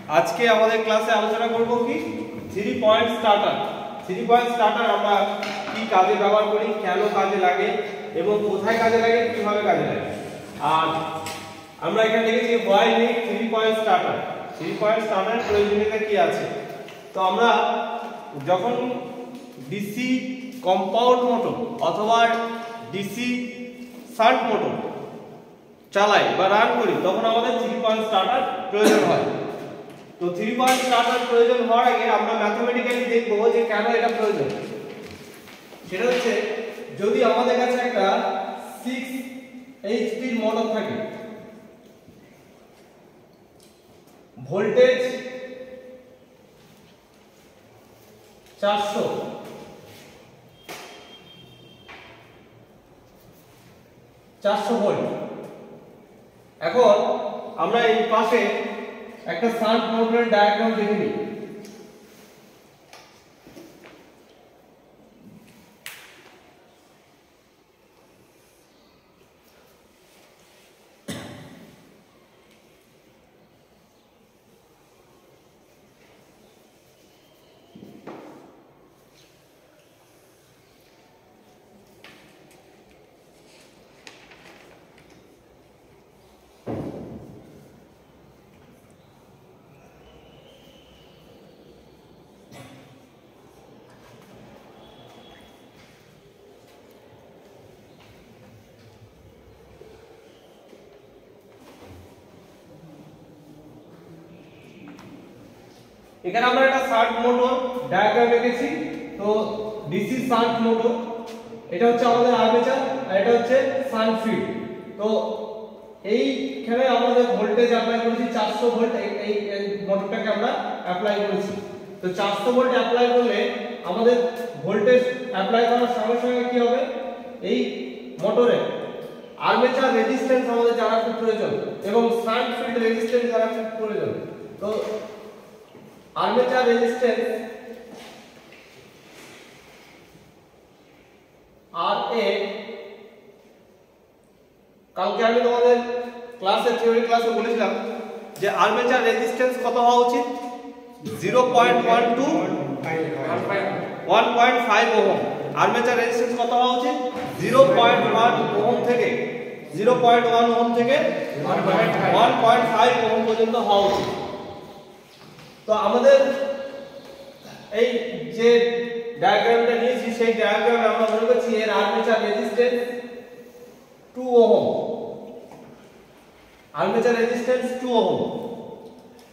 আজকে আমাদের ক্লাসে আলোচনা করব কি 3 পয়েন্ট স্টার্টার। 3 পয়েন্ট স্টার্টার আমরা কি কাজে ব্যবহার করি, কেন কাজে লাগে এবং কোথায় কাজে লাগে, কিভাবে কাজে লাগে। আর আমরা এখানে লিখেছি why need 3 point starter. 3 point starter প্রয়োজনীয়তা কি আছে। তো আমরা যখন ডিসি কম্পাউন্ড মোটর অথবা ডিসি শান্ট মোটর চালাই বা রান করি তখন আমাদের 3 পয়েন্ট স্টার্টার প্রয়োজন হয়। তো 3 পয়েন্ট স্টার্টার প্রয়োজন হওয়ার আগে আমরা ম্যাথমেটিক্যালি দেখব যে কেন এটা প্রয়োজন। সেটা হচ্ছে যদি আমাদের কাছে একটা 6 এইচপি মোটর থাকে, ভোল্টেজ 400 ভোল্ট। এখন আমরা এই পাশে একটা শান্ট মোটরের ডায়াগ্রাম দেখে নিই। এখানে আমরা একটা শান্ট মোটর ডায়াগ্রাম রেখেছি। তো ডিসি শান্ট মোটর, এটা হচ্ছে আমাদের আর্মেচার আর এটা হচ্ছে শান্ট ফিল্ড। তো এইখানে আমাদের ভোল্টেজ অ্যাপ্লাই করেছি 400 ভোল্ট। এই মোটরটাকে আমরা অ্যাপ্লাই করেছি। তো 400 ভোল্ট অ্যাপ্লাই করলে আমাদের ভোল্টেজ অ্যাপ্লাই করার সঙ্গে সঙ্গে কি হবে, এই মোটরে আর্মেচার রেজিস্ট্যান্স আমাদের জানা খুব প্রয়োজন এবং শান্ট ফিল্ড রেজিস্ট্যান্স জানা খুব প্রয়োজন। তো আর্মেচার রেজিস্ট্যান্স RA, কালকে আমি তোমাদের থিওরি ক্লাসে বলেছিলাম যে আর্মেচার রেজিস্ট্যান্স কত হওয়া উচিত, 1.5 ওহম। আর্মেচার রেজিস্ট্যান্স কত হওয়া উচিত, 0.1 ওহম থেকে 1.5 ওহম পর্যন্ত হওয়া উচিত। তো আমাদের এই যে ডায়াগ্রামটা নিয়েছি সেই ডায়াগ্রামে আমরা মনে করছি এর armature resistance 2 ohm. Armature resistance 2 ohm.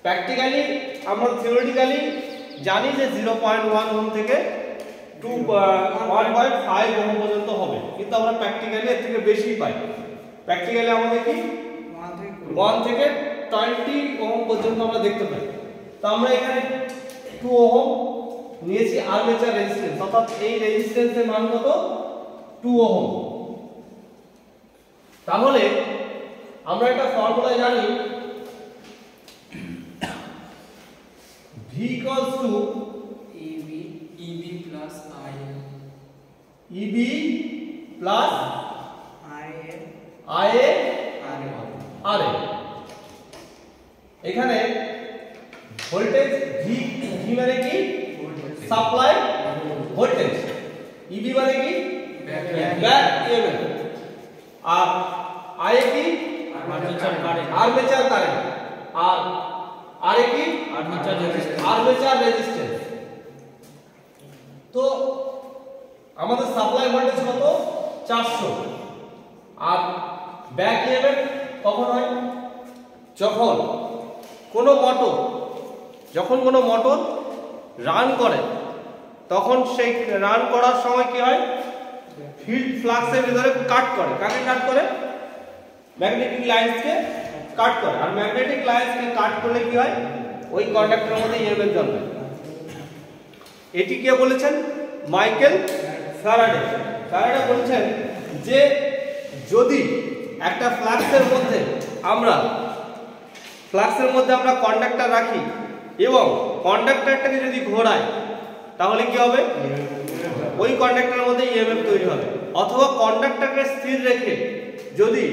Practically আমরা থিওরিটিক্যালি জানি যে 0.1 ওহম থেকে 1.5 ওহম পর্যন্ত হবে, কিন্তু আমরা প্র্যাকটিক্যালি এর থেকে বেশি পাই। প্র্যাকটিক্যালি আমাদের কি 1 থেকে 20 ওহম পর্যন্ত আমরা দেখতে পাই। তো আমরা এখানে 2 ওহম নিয়েছি আর্মেচার রেজিস্ট্যান্স, অর্থাৎ এই রেজিস্ট্যান্সের মান কত, 2 ওহম। তাহলে আমরা একটা ফর্মুলা জানি, V equals to EB plus IA plus IA RA। এখানে ভোল্টেজ V মানে কি, সাপ্লাই ভোল্টেজ, EB মানে কি, ব্যাক ইএমএফ, আর IA কি, আর্মেচার কারেন্ট, আর RA কি, আর্মেচার রেজিস্ট্যান্স। তো আমাদের সাপ্লাই ভোল্টেজ কত, 400। আর ব্যাক ইএমএফ কখন হয়, যখন কোনো মোটর রান করে তখন সেই রান করার সময় কি হয়, ফিল্ড ফ্লাক্সের ভিতরে কাট করে। কাকে কাট করে, ম্যাগনেটিক লাইনসকে কাট করে। আর ম্যাগনেটিক লাইনসকে কাট করলে কি হয়, ওই কন্ডাক্টরের মধ্যে ইএমএফ জন্মায়। এটি কে বলেছেন, মাইকেল ফ্যারাডে। ফ্যারাডে বলেছেন যে যদি একটা ফ্লাক্সের মধ্যে আমরা কন্ডাক্টর রাখি এবং কন্ডাক্টরটাকে যদি ঘোরাই তাহলে কি হবে, ওই কন্ডাক্টরের মধ্যে ইএমএফ তৈরি হবে। অথবা কন্ডাক্টরকে স্থির রেখে যদি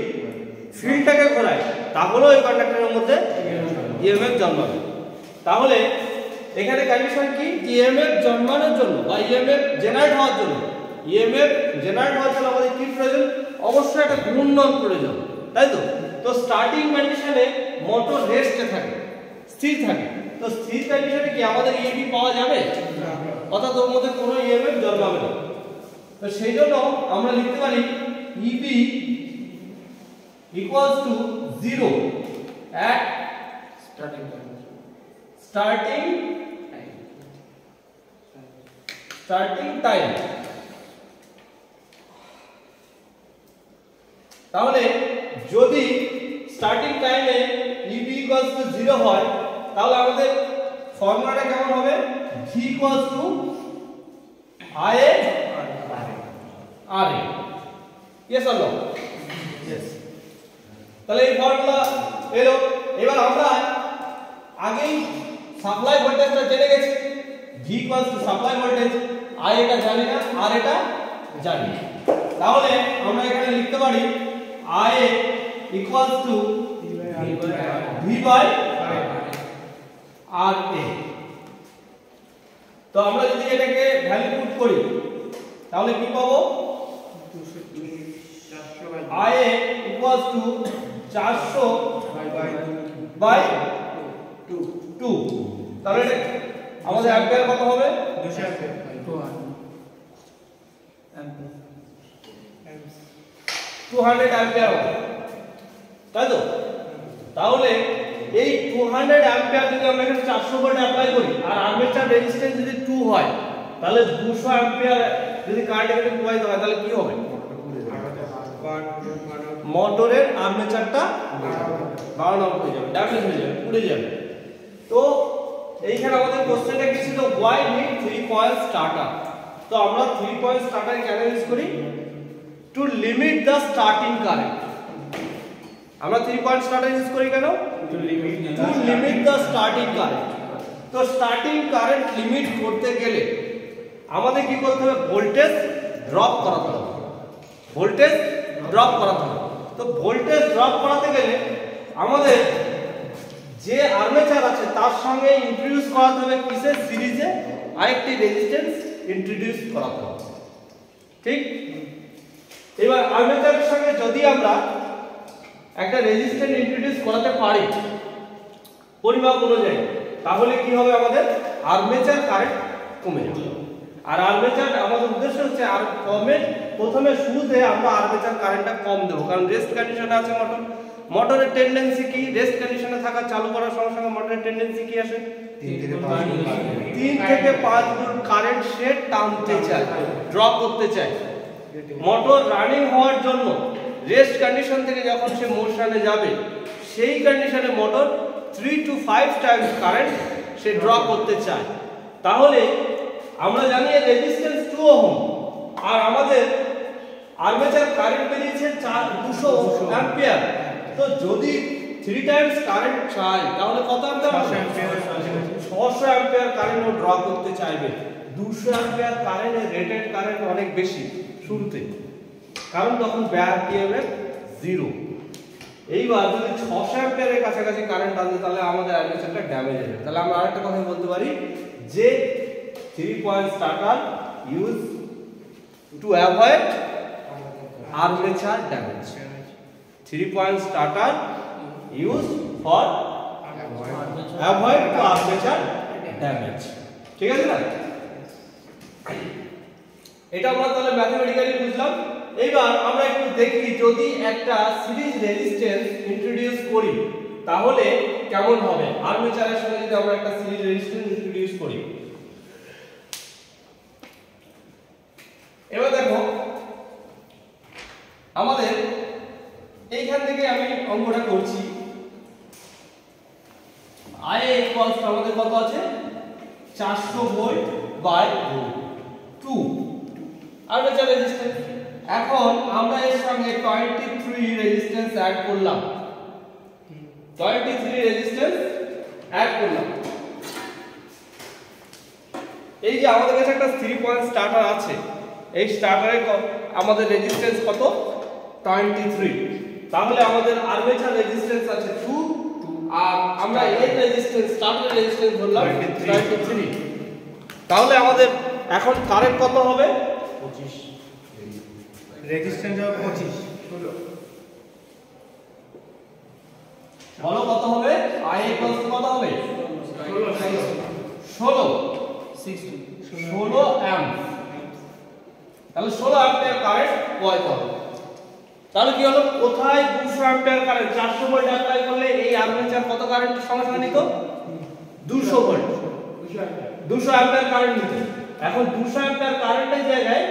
ফিল্ডটাকে ঘোরায় তাহলে ওই কন্ডাক্টরের মধ্যে ইএমএফ জন্মাবে। তাহলে এখানে কন্ডিশন কি, ইএমএফ জন্মানোর জন্য বা ইএমএফ জেনারেট হওয়ার জন্য, ইএমএফ জেনারেট হওয়ার জন্য আমাদের কি প্রয়োজন, অবশ্যই একটা ঘূর্ণন প্রয়োজন, তাই তো? তো স্টার্টিং কন্ডিশনে মোটর রেস্টে থাকে, স্থির থাকে। তো স্থির কন্ডিশনে কি আমাদের ইএবি পাওয়া যাবে? অর্থাৎ ওর মধ্যে কোনো ইএমএফ জন্মাবে না। তো সেই জন্য আমরা লিখতে পারি ইবি equals to 0 at starting time। তাহলে যদি স্টার্টিং টাইমে ইবি ইকুয়ালস টু 0 হয় তাহলে আমাদের ফর্মুলাটা কেমন হবে, v equals to IA RA। Yes or no? Yes. তাহলে এই ফর্মুলা এলো। এবার আমরা আগেই সাপ্লাই ভোল্টেজটা জেনে গেছি, v equals to supply voltage, I এটা জানি না, R এটা জানি। তাহলে আমরা এখানে লিখতে পারি IA equals to v by RA। তো আমরা যদি এটাকে ভ্যালু পুট করি তাহলে কি পাবো, IA equals to 400 by 2। তাহলে আমাদের অ্যাম্পিয়ার কত হবে, 200 অ্যাম্পিয়ার হবে, তাই তো? তাহলে এই 200 অ্যাম্পিয়ার যদি আমরা এখানে 400 ভোল্ট অ্যাপ্লাই করি আর আর্মেচার রেজিস্ট্যান্স যদি 2 হয় তাহলে 200 অ্যাম্পিয়ার যদি কারেন্ট এখানে প্রবাহিত হয় তাহলে কি হবে, মোটরের আর্মেচারটা বার্ন আউট হয়ে যাবে, ড্যামেজ হয়ে যাবে, পুড়ে যাবে। তো এইখানে আমাদের কোশ্চেনটা কি ছিল, why need 3 point starter। তো আমরা 3 point starter কেন ইউজ করি, to limit the starting current. আমরা 3 point starter ইউজ করি কেন, to limit the starting current. তো স্টার্টিং কারেন্ট লিমিট করতে গেলে আমাদের কি করতে হবে, ভোল্টেজ ড্রপ করাতে হবে, ভোল্টেজ ড্রপ করাতে হবে। তো ভোল্টেজ ড্রপ করাতে গেলে আমাদের যে আর্মেচার আছে তার সঙ্গে ইন্ট্রোডিউস করাতে হবে কিসের সিরিজে আরেকটি রেজিস্ট্যান্স ইন্ট্রোডিউস করাতে হবে, ঠিক? এবার আর্মেচারের সঙ্গে যদি আমরা একটা রেজিস্ট্যান্স ইন্ট্রোডিউস করাতে পারি পরিমাপ অনুযায়ী তাহলে কি হবে, আমাদের আর্মেচার কারেন্ট কমে যাবে। আর আর্মেচার আমাদের উদ্দেশ্য হচ্ছে আর প্রথমে শুরুতে আমরা আর্মেচার কারেন্টটা কম দেবো, কারণ রেস্ট কন্ডিশনে আছে মোটর, মোটরের টেন্ডেন্সি কি, রেস্ট কন্ডিশনে থাকা চালু করার সঙ্গে সঙ্গে মোটরের টেন্ডেন্সি কি আসে, 3 থেকে 5 ভোল্ট কারেন্ট সে টানতে চায়, ড্রপ করতে চায়। মোটর রানিং হওয়ার জন্য রেস্ট কন্ডিশন থেকে যখন সে মোশনে যাবে সেই কন্ডিশনে motor 3 to 5 Times current say drop করতে চায়। তাহলে আমরা জানি রেজিস্ট্যান্স 2 ওহম আর আমাদের আর্মেচার কারেন্ট বেরিয়েছে 200 অ্যাম্পিয়ার। তো যদি 3 টাইমস কারেন্ট চাই তাহলে কত অ্যাম্পিয়ার, 600 অ্যাম্পিয়ার কারেন্ট ও ড্র করতে চাইবে। 200 অ্যাম্পিয়ার কারেন্টের রেটেড কারেন্ট অনেক বেশি শুরুতে, কারণ তখন ব্যাক ইএমএফ 0। এইবার যদি 600 অ্যাম্পিয়ারের কাছাকাছি কারেন্ট আনতে তাহলে আমাদের আর্মেচারটা ড্যামেজ হবে। তাহলে আমরা আরেকটা কথা বলতে পারি যে 3 point starter used to avoid armature damage। 3 point starter used for avoid to armature damage। ঠিক আছে না? এটা আমরা তাহলে ম্যাথমেটিক্যালি বুঝলাম। এবার আমরা একটু দেখি যদি একটা সিরিজ রেজিস্ট্যান্স ইন্ট্রোডিউস করি তাহলে কেমন হবে, আর্মেচারের সঙ্গে যদি আমরা একটা সিরিজ রেজিস্ট্যান্স ইন্ট্রোডিউস করি। এবার দেখো আমাদের এইখান থেকে আমি অঙ্কটা করছি, IA ইকুয়ালস টু আমাদের কত আছে, 400 ভোল্ট বাই 2 আর্মেচার রেজিস্ট্যান্স। এখন আমরা এর সঙ্গে 23 রেজিস্ট্যান্স অ্যাড করলাম, 23 রেজিস্ট্যান্স অ্যাড করলাম। এই যে আমাদের কাছে একটা 3 পয়েন্ট স্টার্টার আছে, এই স্টার্টারে আমাদের রেজিস্ট্যান্স কত, 23। তাহলে আমাদের আর্মেচার রেজিস্ট্যান্স আছে 2 আর আমরা এর রেজিস্ট্যান্স স্টার্টার রেজিস্ট্যান্স ধরলাম 23। তাহলে আমাদের এখন কারেন্ট কত হবে? 25। রেজিস্ট্যান্স হবে 25। বলো কত হবে? I ইকুয়ালস কত হবে? 16 অ্যাম্প। তাহলে 16 অ্যাম্পিয়ার কারেন্ট প্রবাহিত হবে। তাহলে কি হলো? কোথায় 200 অ্যাম্পিয়ার কারেন্ট 400 ভোল্ট অ্যাপ্লাই করলে এই আর্মেচার কত কারেন্টের সঙ্গে সঙ্গে নিত? 200 ভোল্ট 200 অ্যাম্পিয়ার কারেন্ট নিত। এখন 200 অ্যাম্পিয়ার কারেন্টের জায়গায়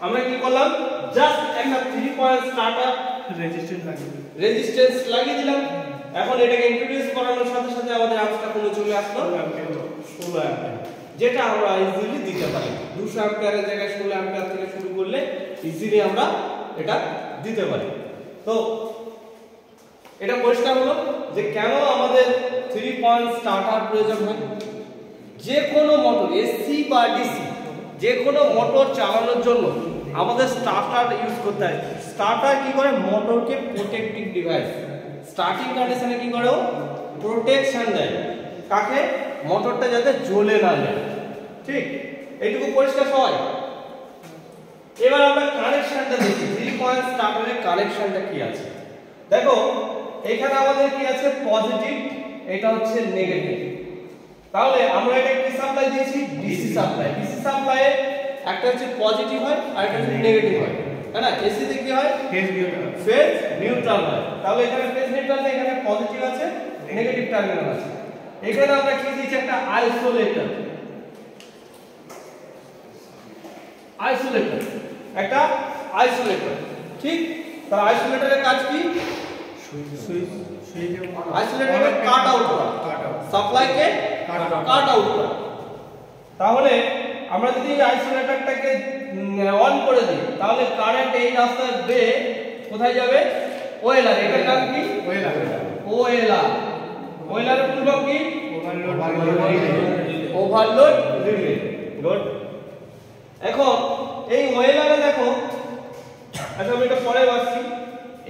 আমরা কি করলাম? জাস্ট একটা 3 পয়েন্ট স্টার্টার রেজিস্ট্যান্স লাগিয়ে দিলাম। এখন এটাকে ইন্ট্রোডিউস করানোর সাথে সাথে আমাদের আওয়াজটা কমে চলে আসলো 16 অ্যাম্পিয়ার, যেটা আমরা ইজিলি দিতে পারি। 200 অ্যাম্পিয়ারের জায়গায় 16 অ্যাম্পিয়ার থেকে শুরু করলে ইজিলি আমরা এটা দিতে পারি। তো এটা পরিষ্কার হলো যে কেন আমাদের 3 পয়েন্ট স্টার্টার প্রয়োজন হয়। যে কোনো মোটর এসি বা ডিসি যে কোনো মোটর চালানোর জন্য আমাদের স্টার্টার ইউজ করতে হয়। স্টার্টার কি করে? মোটরকে প্রোটেক্টিং ডিভাইস, স্টার্টিং কন্ডিশনে কি করে? প্রোটেকশন দেয় কাকে? মোটরটা যাতে জ্বলে না যায়। ঠিক, এইটুকু পরিষ্কার সবাই? এবার আমরা কানেকশনটা দেখি 3 পয়েন্ট স্টার্টারের কানেকশনটা কি আছে। দেখো এখানে আমাদের কি আছে? পজিটিভ, এটা হচ্ছে নেগেটিভ। তাহলে আমরা এটা কি সাপ্লাই দিয়েছি? DC supply. ডিসি সাপ্লাইয়ে একটা হচ্ছে পজিটিভ হয় আর একটা হচ্ছে নেগেটিভ হয়, তাই না? এসি তে কি হয়? ফেজ নিউট্রাল হয়। তাহলে এখানে ফেজ নিউট্রাল নেই, এখানে পজিটিভ আছে, নেগেটিভ টার্মিনাল আছে। এখানে আমরা কি দিয়েছি? একটা আইসোলেটর। একটা আইসোলেটর, ঠিক? তাহলে আইসোলেটরের কাজ কি? আইসোলেটরের কাট আউট করা, সাপ্লাইকে কাট আউট করা। তাহলে আমরা যদি আইসোলেটরটাকে অন করে দিই তাহলে কারেন্ট এই রাস্তায় বেয়ে কোথায় যাবে? ওএলআর। এটার নাম কি? ওএলআর। ওএলআর এর পুরো কি? Overload relay. গুড। এখন এই ওএলআর এ দেখো, আচ্ছা আমি এটা পরে বলছি।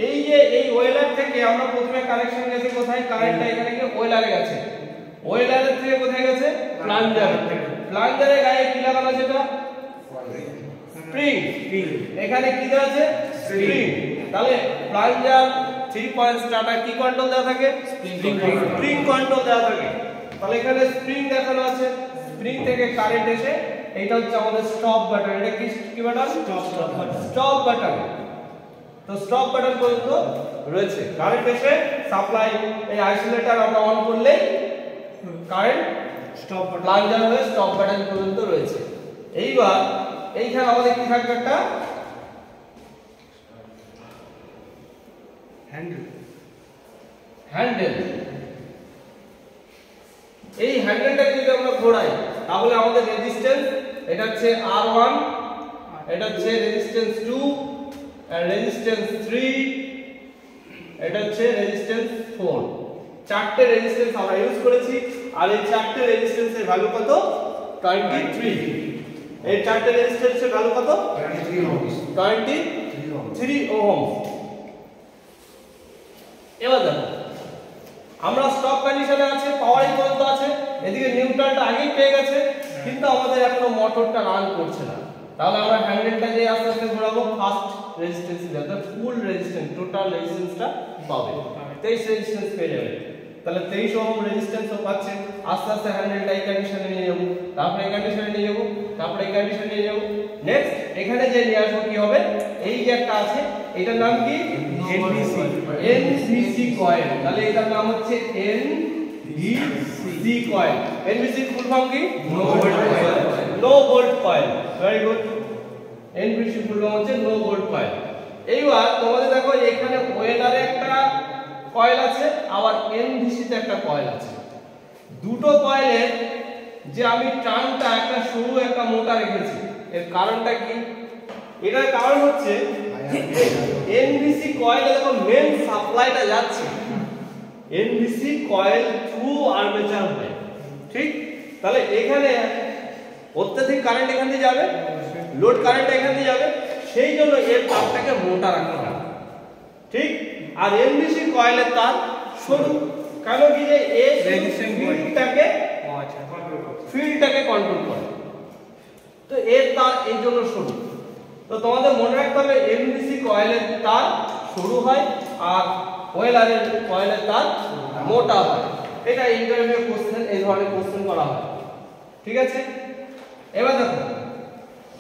এই যে এই ওএলআর থেকে আমরা প্রথমে কানেকশন গেছে কোথায়? কারেন্টটা এখানে গিয়ে ওএলআর এ গেছে। ওএলআর এর থেকে কোথায় গেছে? প্লাঞ্জার। প্লাঞ্জারের গায়ে কি লাগানো আছে? এটা স্প্রিং। এখানে কি দেওয়া আছে? স্প্রিং। তাহলে প্লাঞ্জার 3 পয়েন্ট স্টার্টার কি কন্ট্রোল দেওয়া থাকে? স্প্রিং কন্ট্রোল দেওয়া থাকে। তাহলে এখানে স্প্রিং দেখানো আছে। স্প্রিং থেকে কারেন্ট এসে এইটা হচ্ছে আমাদের স্টপ বাটন। এটা কি বাটন? Stop button. তো স্টপ বাটন পর্যন্ত রয়েছে। কারেন্ট এসে সাপ্লাই এই আইসোলেটর আমরা অন করলে কারেন্ট স্টপ বাটন প্লাঞ্জার হয়ে স্টপ বাটন পর্যন্ত রয়েছে। এইবার এইখানে আমাদের কি থাকবে? একটা হ্যান্ডেল। এই হ্যান্ডেলটাকে যদি আমরা ঘোরাই তাহলে আমাদের রেজিস্ট্যান্স, এটা হচ্ছে R1, এটা হচ্ছে রেজিস্ট্যান্স 2 আর রেজিস্ট্যান্স 3, এটা হচ্ছে রেজিস্ট্যান্স 4। চারটে রেজিস্ট্যান্স আমরা ইউজ করেছি। আর এই চারটে রেজিস্ট্যান্সের ভ্যালু কত? 23। এই চারটে রেজিস্ট্যান্সের ভ্যালু কত? 23 ওহম। এবার দেখো আমরা স্টপ কন্ডিশনে আছে, পাওয়ার পর্যন্ত আছে, এদিকে নিউট্রালটা আগেই পেয়ে গেছে, কিন্তু আমাদের এখনো মোটরটা রান করছে না। তাহলে আমরা হ্যান্ডেলটা দিয়ে আস্তে আস্তে ঘোরাবো। ফার্স্ট রেজিস্ট্যান্স যাতে ফুল রেজিস্ট্যান্স, টোটাল রেজিস্ট্যান্সটা পাবে। 23 রেজিস্ট্যান্স পেয়ে যাবে। তাহলে 23 ওহম রেজিস্ট্যান্সও পাচ্ছে। আস্তে আস্তে হ্যান্ডেলটা এই কন্ডিশনে নিয়ে যাব, তারপরে এই কন্ডিশনে নিয়ে যাব, তারপরে এই কন্ডিশনে নিয়ে যাব। নেক্সট এখানে যে নিয়ে আসবো কি হবে? এই যে একটা আছে, এটার নাম কি? NVC coil. তাহলে এটার নাম হচ্ছে NVC coil. NVC full form কি? No volt coil. Very good. NVC full form হচ্ছে নো ভোল্ট কয়েল। এইবার তোমাদের দেখো এখানে ওএলআর এ একটা কয়েল আছে, আবার এনভিসি তে একটা কয়েল আছে। দুটো কয়েলের যে আমি টার্নটা একটা সরু একটা মোটা রেখেছি, এর কারণটা কি? এটার কারণ হচ্ছে এনভিসি কয়েলে দেখো মেন সাপ্লাইটা যাচ্ছে এনভিসি কয়েল থ্রু আর্মেচার হয়, ঠিক? তাহলে এখানে অত্যাধিক কারেন্ট এখান দিয়ে যাবে, লোড কারেন্ট এখান দিয়ে যাবে, সেই জন্য এর তারটাকে মোটা রাখতে হবে, ঠিক? আর এনভিসি কয়েলের তার সরু, কারণ কি যে এ Resistance ফিল্ডটাকে আচ্ছা কন্ট্রোল করছে। ফিল্ডটাকে কন্ট্রোল করে। তো এর তার এই জন্য সরু। তো তোমাদের মনে রাখতে হবে এমডিসি কয়েলের তার সরু হয় আর ওয়েলারের কয়েলের তার মোটা হয়। এটা ইন্টারভিউ কোশ্চেন, এই ধরনের কোশ্চেন করা হয়। ঠিক আছে, এবার দেখো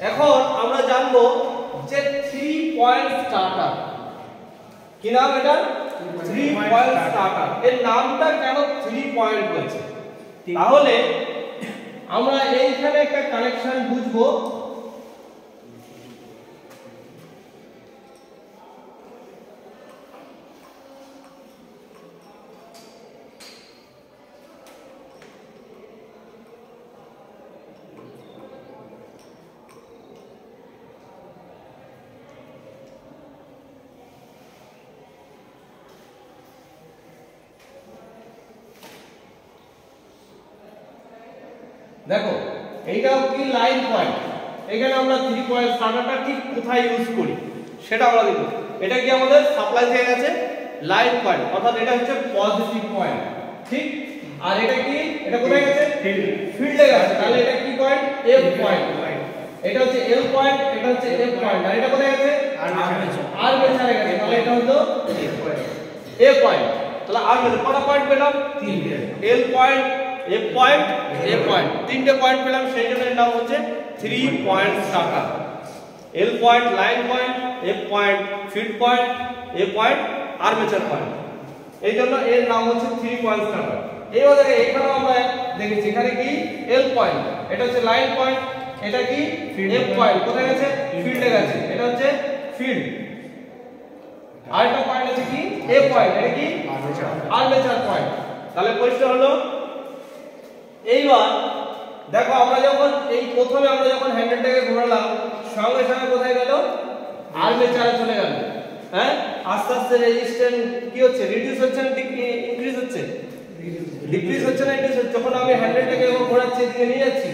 এখন আমরা জানবো যে 3 পয়েন্ট স্টার্টার কি নাম, এটা 3 পয়েন্ট স্টার্টার। এর নামটা কেন 3 পয়েন্ট বলছে? তাহলে আমরা এইখানে একটা কানেকশন বুঝবো। দেখো এইটাও কি লাইন পয়েন্ট, এখানে আমরা 3 পয়েন্ট স্টার্টারটা ঠিক কোথায় ইউজ করি সেটা আমরা দেখব। এটা কি আমাদের সাপ্লাই থেকে গেছে লাইন পয়েন্ট, অর্থাৎ এটা হচ্ছে পজিটিভ পয়েন্ট, ঠিক। আর এটা কি, এটা কোথায় গেছে ফিল্ডে গেছে, তাহলে এটা কি পয়েন্ট, এফ পয়েন্ট। এটা হচ্ছে এল পয়েন্ট, এটা হচ্ছে এফ পয়েন্ট। আর এটা কোথায় গেছে আর্মেচারে গেছে, তাহলে এটা হলো এ পয়েন্ট। তাহলে আর্মেচার কটা পয়েন্ট পেলাম, 3টে, L point, F point, A point, 3টে পয়েন্ট পেলাম। সেই জন্য এর নাম হচ্ছে 3 point starter. L point line point, F point field point, A point armature point. এই জন্য এর নাম হচ্ছে 3 পয়েন্ট স্টার্টার। এইবার দেখো এখানেও আমরা দেখেছি, এখানে কি এল পয়েন্ট, এটা হচ্ছে লাইন পয়েন্ট, এটা কি এফ পয়েন্ট, কোথায় গেছে ফিল্ডে গেছে, এটা হচ্ছে ফিল্ড। আরেকটা পয়েন্ট আছে কি এ পয়েন্ট, এটা কি আর্মেচার পয়েন্ট। তাহলে পরিষ্কার হলো। এইবার দেখো আমরা যখন এই প্রথমে আমরা যখন হ্যান্ডেলটাকে ঘোরালাম, সঙ্গে সঙ্গে কোথায় গেল, আর্মেচারে চলে গেল। হ্যাঁ, আস্তে আস্তে রেজিস্ট্যান্স কি হচ্ছে, রিডিউস হচ্ছে না ইনক্রিজ হচ্ছে, ডিক্রিজ হচ্ছে না ইনক্রিজ হচ্ছে। যখন আমি হ্যান্ডেলটাকে ঘোরাচ্ছি এদিকে নিয়ে যাচ্ছি,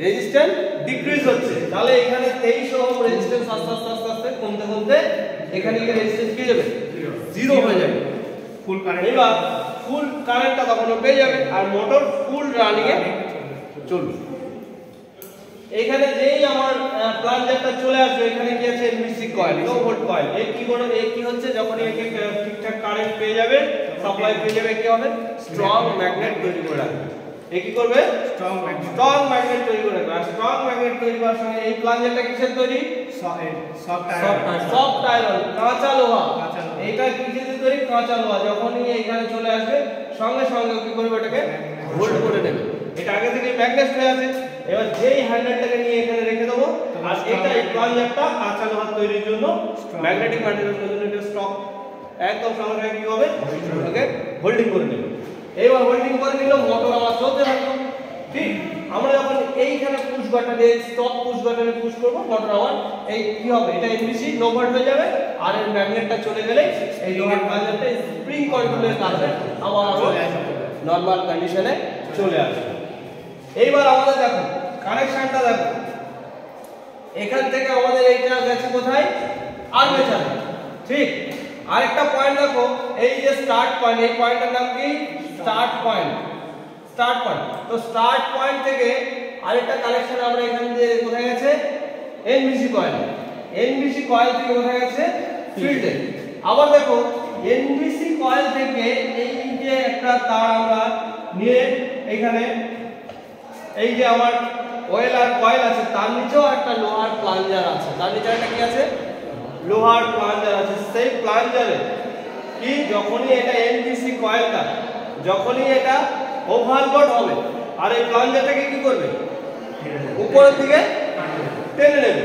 রেজিস্ট্যান্স ডিক্রিজ হচ্ছে। তাহলে এখানে 23 ওহম রেজিস্ট্যান্স আস্তে আস্তে আস্তে আস্তে কমতে কমতে এখানে গিয়ে রেজিস্ট্যান্স কি যাবে, জিরো হয়ে যাবে। ফুল কারেন্ট, এবার ফুল কারেন্টটা তখন পেয়ে যাবে আর মোটর ফুল রানিং এ চলবে। এখানে যেই আমার প্লাঞ্জারটা চলে আসবে, এখানে কি আছে এমবিসি কয়েল, লো ভোল্ট কয়েল। এই কি করে, এই কি হচ্ছে, যখন একে ঠিকঠাক কারেন্ট পেয়ে যাবে, সাপ্লাই পেয়ে যাবে, কি হবে, স্ট্রং ম্যাগনেট তৈরি করে রাখবে। এই কি করবে, স্ট্রং ম্যাগনেট তৈরি করে রাখবে। আর স্ট্রং ম্যাগনেট তৈরি করার সঙ্গে এই প্লাঞ্জারটা কিসের তৈরি, সফট আয়রন, কাঁচা লোহা। এইটা কিসের তৈরি, কাঁচা লোহা। যখনই এখানে চলে আসবে সঙ্গে সঙ্গে কি করবে, এটাকে হোল্ড করে নেবে। এটা আগে থেকে ম্যাগনেট হয়ে আছে। এবার যেই হ্যান্ডেলটাকে নিয়ে এখানে রেখে দেবো, আর এটা এই প্লাঞ্জারটা কাঁচা লোহা তৈরির জন্য, ম্যাগনেটিক ম্যাটেরিয়াল জন্য এটা স্টক একদম সঙ্গে সঙ্গে কি হবে, ওকে হোল্ডিং করে নেবে। এইবার হোল্ডিং করে নিল, মোটর আমার চলতে থাকলো। ঠিক, আমরা যখন এইখানে পুশ বাটনে, স্টপ পুশ বাটনে পুশ করব, মোটর আবার এই কি হবে, এটা এমবিসি লো ভোল্ট হয়ে যাবে। আর এর ম্যাগনেটটা চলে গেলে এই লোহার প্লাঞ্জারটা স্প্রিং কন্ট্রোলের কাছে আবার নরমাল কন্ডিশনে চলে আসবে। এইবার আমাদের দেখো কানেকশনটা দেখো, এখান থেকে আমাদের এইটা গেছে কোথায়, আর্মেচারে। ঠিক, আরেকটা পয়েন্ট দেখো, এই যে স্টার্ট পয়েন্ট, এই পয়েন্টের নাম কি স্টার্ট পয়েন্ট। স্টার্ট পয়েন্ট, তো স্টার্ট পয়েন্ট থেকে আরেকটা কানেকশন আমরা এখান দিয়ে কোথায় গেছে, এনবিসি কয়েল। এনবিসি কয়েল থেকে কোথায় গেছে, ফিল্ডে। আবার দেখো এনবিসি কয়েল থেকে এই যে একটা তার আমরা নিয়ে এখানে, এই যে আমার ওয়েল আর কয়েল আছে, তার নিচেও একটা লোহার প্লাঞ্জার আছে। তার নিচে একটা কি আছে, লোহার প্লাঞ্জার আছে। সেই প্লাঞ্জারে কি, যখনই এটা এনবিসি কয়েলটা, যখনই এটা ওভারলোড হবে, আর এই প্লাঞ্জারটাকে কি করবে, উপরের দিকে টেনে নেবে।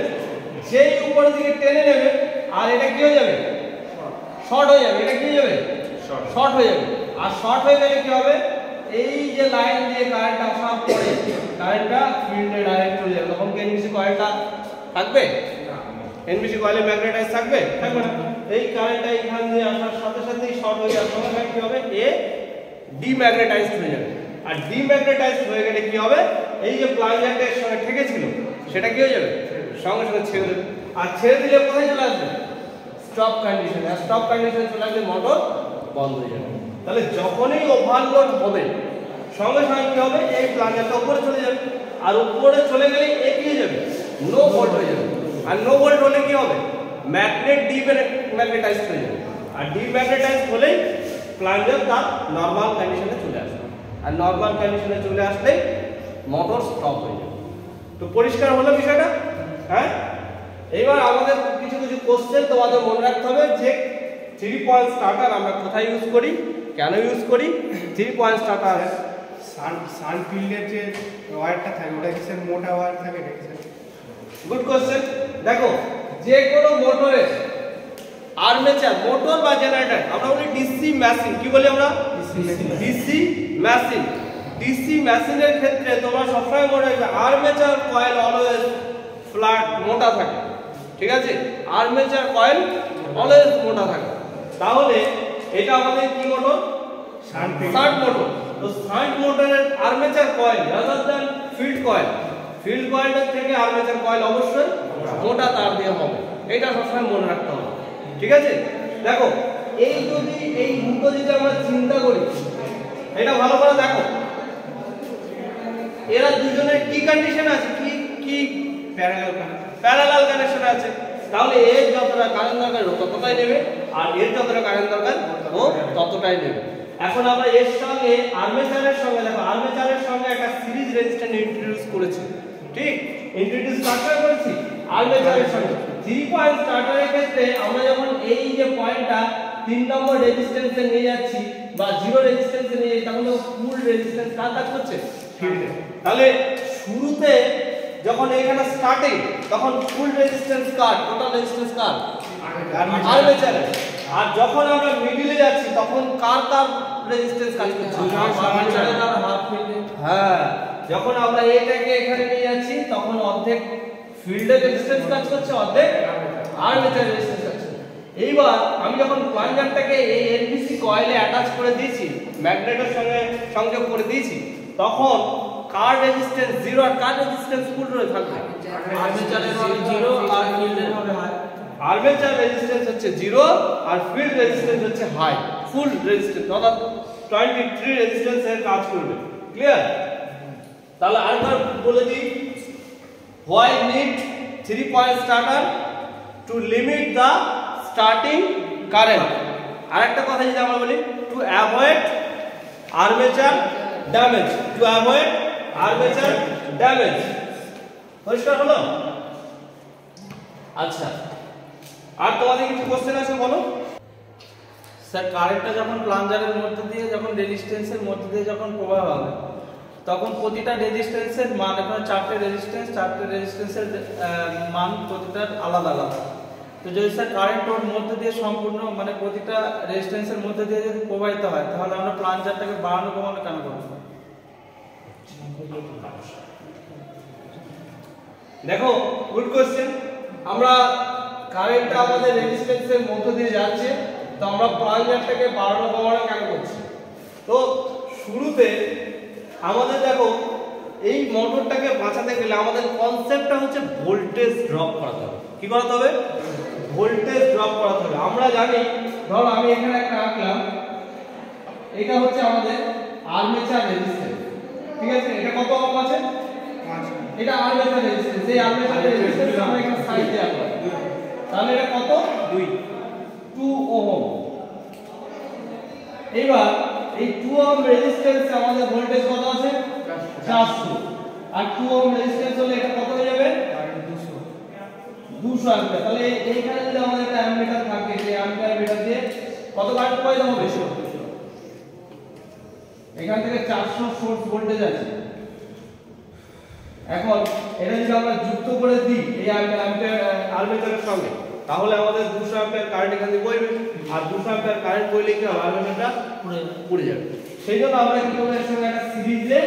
যেই উপরের দিকে টেনে নেবে, আর এটা কি হয়ে যাবে, শর্ট হয়ে যাবে। এটা কি হয়ে যাবে, শর্ট হয়ে যাবে। আর শর্ট হয়ে গেলে কি হবে, এই যে লাইন দিয়ে কারেন্ট আসার পরে কারেন্টটা ফিল্ডে ডাইরেক্ট চলে যাবে। তখন কি এনবিসি কয়েলটা থাকবে, এনবিসি কয়েলে ম্যাগনেটাইজ থাকবে, থাকবে না। এই কারেন্টটা এখান দিয়ে আসার সাথে সাথেই শর্ট হয়ে যাওয়ার সঙ্গে সঙ্গে কি হবে, এ ডিম্যাগনেটাইজড হয়ে যাবে। আর ডিম্যাগনেটাইজড হয়ে গেলে কি হবে, এই যে প্লাঞ্জারটার সঙ্গে ঠেকেছিল সেটা কি হয়ে যাবে, সঙ্গে সঙ্গে ছেড়ে দেবে। আর ছেড়ে দিলে কোথায় চলে আসবে, স্টপ কন্ডিশনে। আর স্টপ কন্ডিশনে চলে আসবে মোটর বন্ধ হয়ে যাবে। তাহলে যখনই ওভারলোড হবে সঙ্গে সঙ্গে কি হবে, এই প্লাঞ্জারটা উপরে চলে যাবে, আর উপরে চলে গেলে এ কি হয়ে যাবে, নো ভোল্ট হয়ে যাবে। আর নো ভোল্ট হলে কি হবে, ম্যাগনেট ডিম্যাগনেটাইজড হয়ে যাবে, আর ডিম্যাগনেটাইজড হলেই প্লাঞ্জার তার নর্মাল কন্ডিশনে চলে আসবে, আর নর্মাল কন্ডিশনে চলে আসলে মোটর স্টপ হয়ে যাবে। তো পরিষ্কার হলো বিষয়টা? হ্যাঁ, এবার আমাদের কিছু কিছু কোশ্চেন তোমাদের মনে রাখতে হবে যে 3 পয়েন্ট স্টার্টার আমরা কোথায় ইউজ করি, কেন ইউজ করি। 3 পয়েন্ট স্টার্টার সান ফিল্ডের যে ওয়্যারটা থাকে ওটা কি স্যার মোটা ওয়্যার থাকে নাকি স্যার? Good question. দেখো, যে কোনো মোটরের আর্মেচার, মোটর বা জেনারেটর, আমরা বলি ডিসি মেশিন, কি বলি আমরা, ডিসি মেশিন। ডিসি মেশিনের ক্ষেত্রে তোমরা সবসময় মনে রাখবে আর্মেচার কয়েল অলওয়েজ ফ্ল্যাট মোটা থাকে, ঠিক আছে, আর্মেচার কয়েল অলওয়েজ মোটা থাকে। তাহলে এটা আমাদের কি মোটর, শান্ট মোটর। তো শান্ট মোটরের armature coil rather than field coil, field কয়েলের থেকে আর্মেচার কয়েল অবশ্যই মোটা তার দিয়ে হবে, এটা সবসময় মনে রাখতে হবে, ঠিক আছে। দেখো, এই যদি এই দুটো যদি আমরা চিন্তা করি, এটা ভালো করে দেখো, এরা দুজনের কি কন্ডিশন আছে, কি কি প্যারালাল কানেকশন আছে। তাহলে এর যতটা কারেন্ট দরকার ও ততটাই নেবে, আর এর যতটা কারেন্ট দরকার ও ততটাই নেবে। এখন আমরা এর সঙ্গে আর্মেচারের সঙ্গে, দেখো আর্মেচারের সঙ্গে একটা সিরিজ রেজিস্ট্যান্স ইন্ট্রোডিউস করেছি, ঠিক, ইন্ট্রোডিউস কারটা করেছি আর্মেচারের সঙ্গে। 3 পয়েন্ট স্টার্টারের ক্ষেত্রে আমরা যখন এই যে পয়েন্টটা 3 নম্বর রেজিস্ট্যান্সে নিয়ে যাচ্ছি বা 0 রেজিস্ট্যান্সে নিয়ে যাচ্ছি, তখন ফুল রেজিস্ট্যান্স কার কাজ করছে, তাহলে শুরুতে যখন এখানে স্টার্টিং তখন ফুল রেজিস্ট্যান্স কার, টোটাল রেজিস্ট্যান্স কার, আর্মেচারের। আর যখন আমরা মিডলে যাচ্ছি তখন কার রেজিস্ট্যান্স কাজ করছে, আর্মেচারের আর হাফ ফিল্ডে। হ্যাঁ, যখন আমরা এটাকে এখানে নিয়ে যাচ্ছি তখন অর্ধেক ফিল্ডের রেজিস্ট্যান্স কাজ করছে, অর্ধেক আর্মেচারের রেজিস্ট্যান্স কাজ করছে। এইবার আমি যখন প্লাঞ্জারটাকে এই এলবিসি কয়েলে অ্যাটাচ করে দিয়েছি, ম্যাগনেটের সঙ্গে সংযোগ করে দিয়েছি, তখন কার রেজিস্ট্যান্স 0 আর কার রেজিস্ট্যান্স ফুল রয়ে থাকবে, আর্মেচারের হবে 0 আর ফিল্ডের হবে হাই। আর্মেচার রেজিস্ট্যান্স হচ্ছে 0 আর ফিল্ড রেজিস্ট্যান্স হচ্ছে হাই, ফুল রেজিস্ট্যান্স অর্থাৎ 23 রেজিস্ট্যান্স এর কাজ করবে। ক্লিয়ার? তাহলে আরেকবার বলে দিই, why need 3 point starter to limit the starting current। আরেকটা কথা যদি আমরা বলি, to avoid armature damage, to avoid armature damage। পরিষ্কার হলো? আচ্ছা, আর তোমাদের কিছু কোশ্চেন আছে বলো। স্যার, কারেন্টটা যখন প্লাঞ্জারের মধ্যে দিয়ে, যখন রেজিস্ট্যান্সের মধ্যে দিয়ে যখন প্রবাহ হবে, তখন প্রতিটা রেজিস্ট্যান্সের মান, এখানে 4টে রেজিস্ট্যান্সের মান প্রতিটার আলাদা আলাদা। তো যদি স্যার কারেন্ট ওর মধ্যে দিয়ে সম্পূর্ণ, মানে প্রতিটা রেজিস্ট্যান্সের মধ্যে দিয়ে যদি প্রবাহিত হয়, তাহলে আমরা প্লাঞ্জারটাকে বাড়ানো কমানো কেন করব? দেখো, গুড কোশ্চেন। আমরা কারেন্টটা আমাদের রেজিস্ট্যান্সের মধ্যে দিয়ে যাচ্ছে, তো আমরা প্লাঞ্জারটাকে বাড়ানো কমানো কেন করছি? তো শুরুতে আমাদের দেখো, এই মোটরটাকে বাঁচাতে গেলে আমাদের কনসেপ্টটা হচ্ছে ভোল্টেজ ড্রপ করাতে হবে। কি করাতে হবে? ভোল্টেজ ড্রপ করাতে হবে। আমরা জানি, ধরো আমি এখানে একটা আঁকলাম, এটা হচ্ছে আমাদের আর্মেচার রেজিস্ট্যান্স, ঠিক আছে, এটা কত ওহম আছে, এটা আর্মেচার রেজিস্ট্যান্স। এই আর্মেচার রেজিস্ট্যান্স আমরা এখানে সাইডে আঁকলাম, তাহলে এটা কত, 2 ওহম। এবার এই 2 ওহম রেজিস্ট্যান্সে আমাদের ভোল্টেজ কত আছে, 400, আর 2 ওহম রেজিস্ট্যান্স হলে এটা কত হয়ে যাবে, 200 অ্যাম্পিয়ার। তাহলে এইখানে যদি আমাদের একটা অ্যামমিটার থাকে, সেই অ্যাম্পিয়ার মিটার দিয়ে কত কারেন্ট প্রবাহিত হবে, এখান থেকে 400 সোর্স ভোল্টেজ আছে। এখন এটা যদি আমরা যুক্ত করে দিই এই অ্যাম্পিয়ার আর্মেচারের সঙ্গে, তাহলে আমাদের 200 অ্যাম্পিয়ার কারেন্ট এখান থেকে বইবে, আর 200 অ্যাম্পিয়ার কারেন্ট বইলে কি হবে, আর্মেচারটা পুড়ে যাবে। সেই জন্য আমরা কি করব, এর সঙ্গে একটা সিরিজে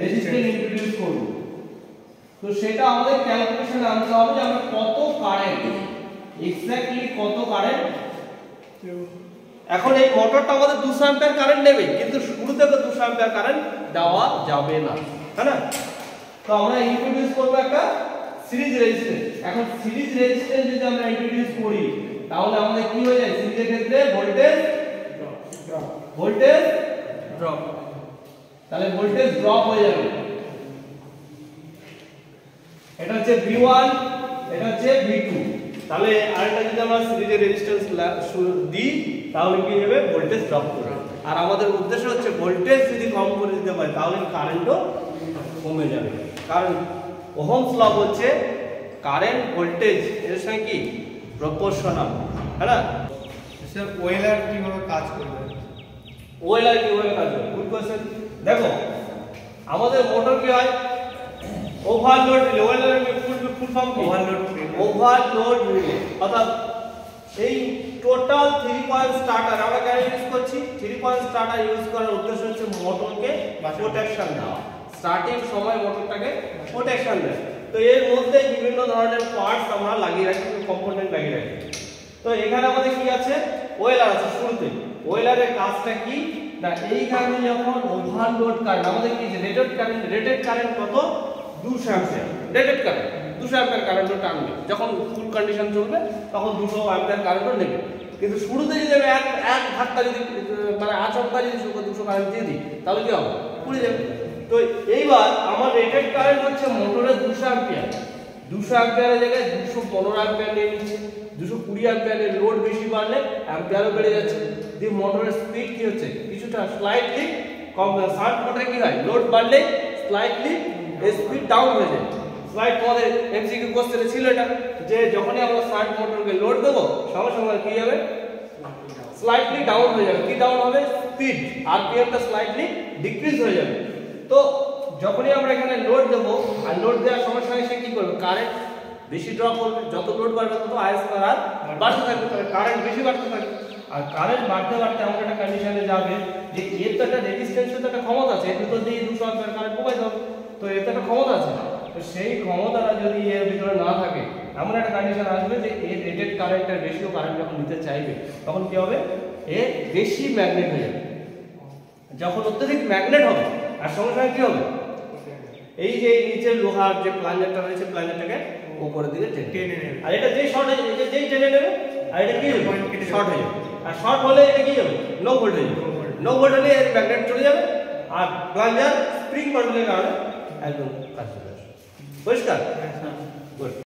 রেজিস্ট্যান্স ইন্ট্রোডিউস করব। তো সেটা আমাদের ক্যালকুলেশনে আনতে হবে যে আমরা কত কারেন্ট, এক্স্যাক্টলি কত কারেন্ট। এখন এই মোটরটা আমাদের 200 অ্যাম্পিয়ার কারেন্ট নেবে, কিন্তু শুরুতে তো 200 অ্যাম্পিয়ার কারেন্ট দেওয়া যাবে না, তাই না? তো আমরা ইন্ট্রোডিউস করব একটা সিরিজ রেজিস্ট্যান্স। এখন সিরিজ রেজিস্ট্যান্স যদি আমরা ইন্ট্রোডিউস করি, তাহলে আমাদের কি হয়ে যায়, সিরিজের ক্ষেত্রে ভোল্টেজ ভোল্টেজ ড্রপ। তাহলে ভোল্টেজ ড্রপ হয়ে যাবে। এটা হচ্ছে V1, এটা হচ্ছে V2। তাহলে আরেকটা যদি আমরা সিরিজে রেজিস্ট্যান্স দিই তাহলে কি হবে, ভোল্টেজ ড্রপ করবে। আর আমাদের উদ্দেশ্য হচ্ছে ভোল্টেজ যদি কম করে দিতে পারে তাহলে কারেন্টও কমে যাবে। কারণ ওহমস ল হচ্ছে কারেন্ট ভোল্টেজ এর সঙ্গে কি প্রপোর্শনাল, হ্যাঁ না? স্যার ওয়েলার কিভাবে কাজ করবে? ওয়েলার কিভাবে কাজ করে? Good question. দেখো আমাদের মোটর কি হয়, ওভারলোড রিলে। ওয়েলারের ফুল ফর্ম কি? Overload relay. অর্থাৎ এই টোটাল 3 পয়েন্ট স্টার্টার আমরা কেন ইউজ করছি? 3 পয়েন্ট স্টার্টার ইউজ করার উদ্দেশ্য হচ্ছে মোটরকে প্রোটেকশন দেওয়া। স্টার্টিং সময় মোটরটাকে প্রোটেকশন দেয়। তো এর মধ্যে বিভিন্ন ধরনের পার্টস আমরা লাগিয়ে রাখি, কম্পোনেন্ট লাগিয়ে রাখি। তো এখানে আমাদের কি আছে, ওয়েলার আছে শুরুতে। ওয়েলারের কাজটা কি না, এইখানে যখন ওভারলোড কারেন্ট আমাদের কি রেটেড কারেন্ট কত, 200 অ্যাম্পিয়ার। রেটেড কারেন্ট 200 অ্যাম্পিয়ার কারেন্টও টানবে। যখন ফুল কন্ডিশন চলবে তখন 200 অ্যাম্পিয়ার কারেন্টও নেবে। কিন্তু শুরুতে যদি আমি এক ধাক্কা যদি মানে আচমকা যদি 200 কারেন্ট দিয়ে দিই তাহলে কি হবে, পুড়ে যাবে। তো এইবার আমার রেটেড কারেন্ট হচ্ছে মোটরের 200 অ্যাম্পিয়ার। 200 অ্যাম্পিয়ারের জায়গায় 215 অ্যাম্পিয়ার নিয়ে নিচ্ছে। 220 অ্যাম্পিয়ারের লোড বেশি বাড়লে অ্যাম্পিয়ারও বেড়ে যাচ্ছে। দিয়ে মোটরের স্পিড কি হচ্ছে, কিছুটা স্লাইটলি কম। শান্ট মোটরে কি হয়, লোড বাড়লে স্লাইটলি স্পিড ডাউন হয়ে যায়। স্লাইড তোমাদের এমসিকিউ কোশ্চেনে ছিল এটা, যে যখনই আমরা শান্ট মোটরকে লোড দেবো সঙ্গে সঙ্গে কি হবে, স্লাইটলি ডাউন হয়ে যাবে। কি ডাউন হবে, স্পিড, আরপিএমটা স্লাইটলি ডিক্রিজ হয়ে যাবে। তো যখনই আমরা এখানে লোড দেবো আর লোড দেওয়ার সঙ্গে সঙ্গে সে কি করবে, কারেন্ট বেশি ড্রপ করবে। যত লোড বাড়বে তত আইএসআর আর বাড়তে থাকবে, তাহলে কারেন্ট বেশি বাড়তে থাকবে। আর কারেন্ট বাড়তে বাড়তে আমরা একটা কন্ডিশনে যাবে যে এর তো একটা রেজিস্ট্যান্সের তো একটা ক্ষমতা আছে, এর ভিতর দিয়ে 200 অ্যাম্পিয়ার কারেন্ট কমাই দাও। তো এর তো একটা ক্ষমতা আছে। তো সেই ক্ষমতাটা যদি এর ভিতরে না থাকে এমন একটা কন্ডিশন আসবে যে এর রেটেড কারেন্টের বেশিও কারেন্ট যখন নিতে চাইবে তখন কি হবে, এ বেশি ম্যাগনেট হয়ে যাবে। যখন অত্যধিক ম্যাগনেট হবে আর সঙ্গে সঙ্গে কি হবে, এই যে নিচের লোহার যে প্লাঞ্জারটা রয়েছে প্লাঞ্জারটাকে উপরের দিকে টেনে নেবে। আর এটা যেই শর্ট হয়ে যাবে, এটা যেই টেনে নেবে আর এটা কি হবে, শর্ট হয়ে যাবে। আর শর্ট হলে এটা কি হবে, নো ভোল্ট হয়ে যাবে। নো ভোল্ট হলে এর ম্যাগনেট চলে যাবে আর প্লাঞ্জার স্প্রিং কন্ট্রোলের কারণে একদম কাজ চলে আসবে। পরিষ্কার? গুড।